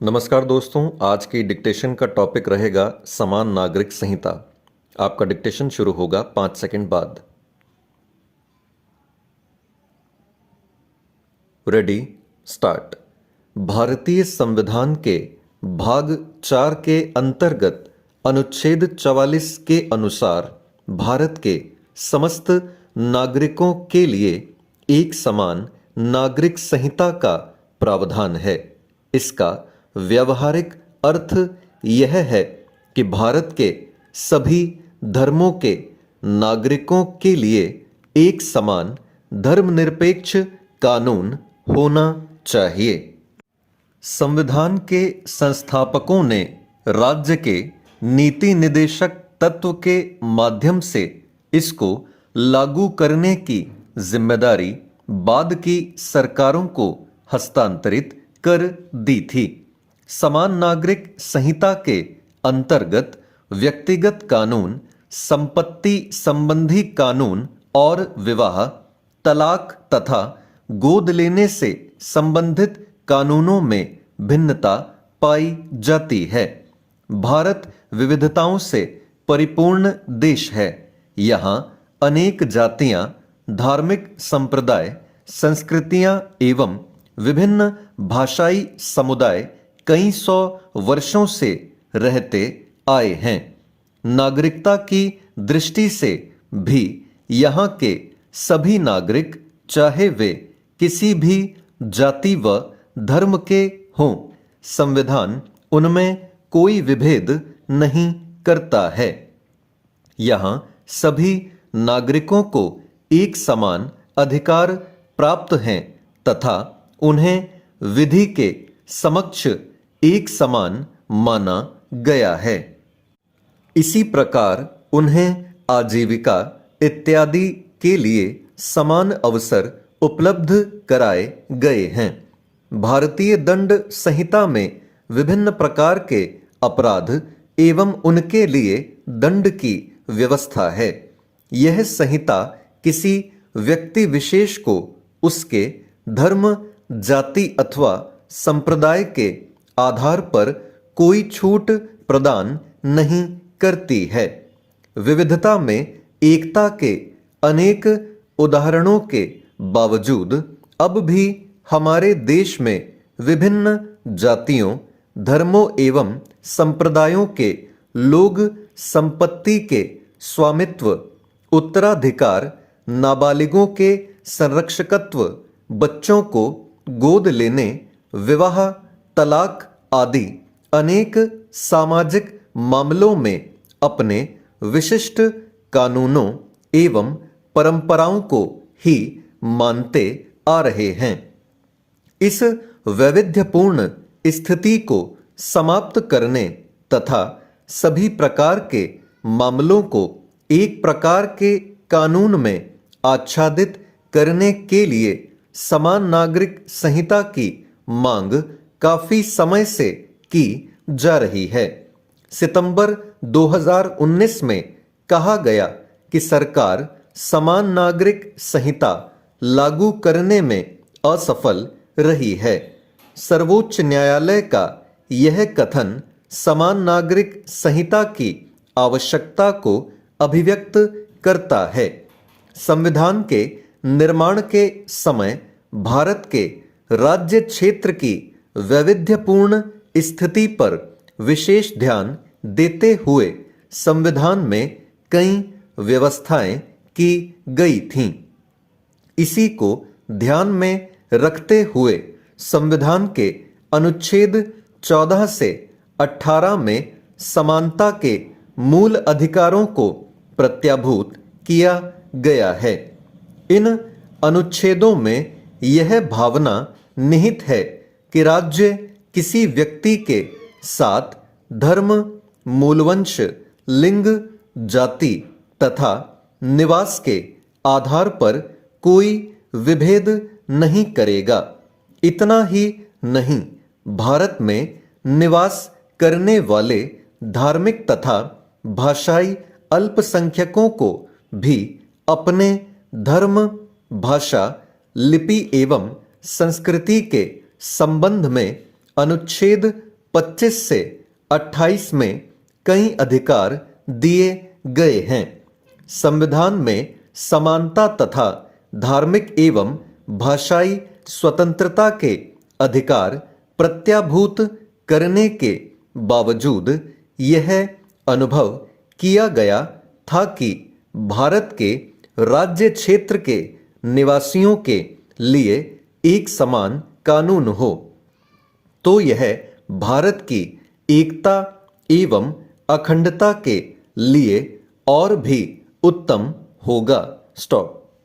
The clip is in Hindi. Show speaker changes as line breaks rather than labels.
नमस्कार दोस्तों, आज की डिक्टेशन का टॉपिक रहेगा समान नागरिक संहिता। आपका डिक्टेशन शुरू होगा 5 सेकंड बाद। Ready, start. भारतीय संविधान के भाग 4 के अंतर्गत अनुच्छेद 44 के अनुसार भारत के समस्त नागरिकों के लिए एक समान नागरिक संहिता का प्रावधान है। इसका व्यावहारिक अर्थ यह है कि भारत के सभी धर्मों के नागरिकों के लिए एक समान धर्मनिरपेक्ष कानून होना चाहिए। संविधान के संस्थापकों ने राज्य के नीति निदेशक तत्व के माध्यम से इसको लागू करने की जिम्मेदारी बाद की सरकारों को हस्तांतरित कर दी थी। समान नागरिक संहिता के अंतर्गत व्यक्तिगत कानून, संपत्ति संबंधी कानून और विवाह, तलाक तथा गोद लेने से संबंधित कानूनों में भिन्नता पाई जाती है। भारत विविधताओं से परिपूर्ण देश है। यहाँ अनेक जातियां, धार्मिक संप्रदाय, संस्कृतियां एवं विभिन्न भाषाई समुदाय कई सौ वर्षों से रहते आए हैं। नागरिकता की दृष्टि से भी यहाँ के सभी नागरिक, चाहे वे किसी भी जाति व धर्म के हों, संविधान उनमें कोई विभेद नहीं करता है। यहाँ सभी नागरिकों को एक समान अधिकार प्राप्त हैं तथा उन्हें विधि के समक्ष एक समान माना गया है। इसी प्रकार उन्हें आजीविका इत्यादि के लिए समान अवसर उपलब्ध कराए गए हैं। भारतीय दंड संहिता में विभिन्न प्रकार के अपराध एवं उनके लिए दंड की व्यवस्था है। यह संहिता किसी व्यक्ति विशेष को उसके धर्म, जाति अथवा संप्रदाय के आधार पर कोई छूट प्रदान नहीं करती है। विविधता में एकता के अनेक उदाहरणों के बावजूद अब भी हमारे देश में विभिन्न जातियों, धर्मों एवं संप्रदायों के लोग संपत्ति के स्वामित्व, उत्तराधिकार, नाबालिगों के संरक्षकत्व, बच्चों को गोद लेने, विवाह, तलाक आदि अनेक सामाजिक मामलों में अपने विशिष्ट कानूनों एवं परंपराओं को ही मानते आ रहे हैं। इस वैविध्यपूर्ण स्थिति को समाप्त करने तथा सभी प्रकार के मामलों को एक प्रकार के कानून में आच्छादित करने के लिए समान नागरिक संहिता की मांग काफी समय से की जा रही है। सितंबर 2019 में कहा गया कि सरकार समान नागरिक संहिता लागू करने में असफल रही है। सर्वोच्च न्यायालय का यह कथन समान नागरिक संहिता की आवश्यकता को अभिव्यक्त करता है। संविधान के निर्माण के समय भारत के राज्य क्षेत्र की वैविध्यपूर्ण स्थिति पर विशेष ध्यान देते हुए संविधान में कई व्यवस्थाएं की गई थीं। इसी को ध्यान में रखते हुए संविधान के अनुच्छेद 14 से 18 में समानता के मूल अधिकारों को प्रत्याभूत किया गया है। इन अनुच्छेदों में यह भावना निहित है कि राज्य किसी व्यक्ति के साथ धर्म, मूलवंश, लिंग, जाति तथा निवास के आधार पर कोई विभेद नहीं करेगा। इतना ही नहीं, भारत में निवास करने वाले धार्मिक तथा भाषाई अल्पसंख्यकों को भी अपने धर्म, भाषा, लिपि एवं संस्कृति के संबंध में अनुच्छेद 25 से 28 में कई अधिकार दिए गए हैं। संविधान में समानता तथा धार्मिक एवं भाषाई स्वतंत्रता के अधिकार प्रत्याभूत करने के बावजूद यह अनुभव किया गया था कि भारत के राज्य क्षेत्र के निवासियों के लिए एक समान कानून हो तो यह भारत की एकता एवं अखंडता के लिए और भी उत्तम होगा। स्टॉप।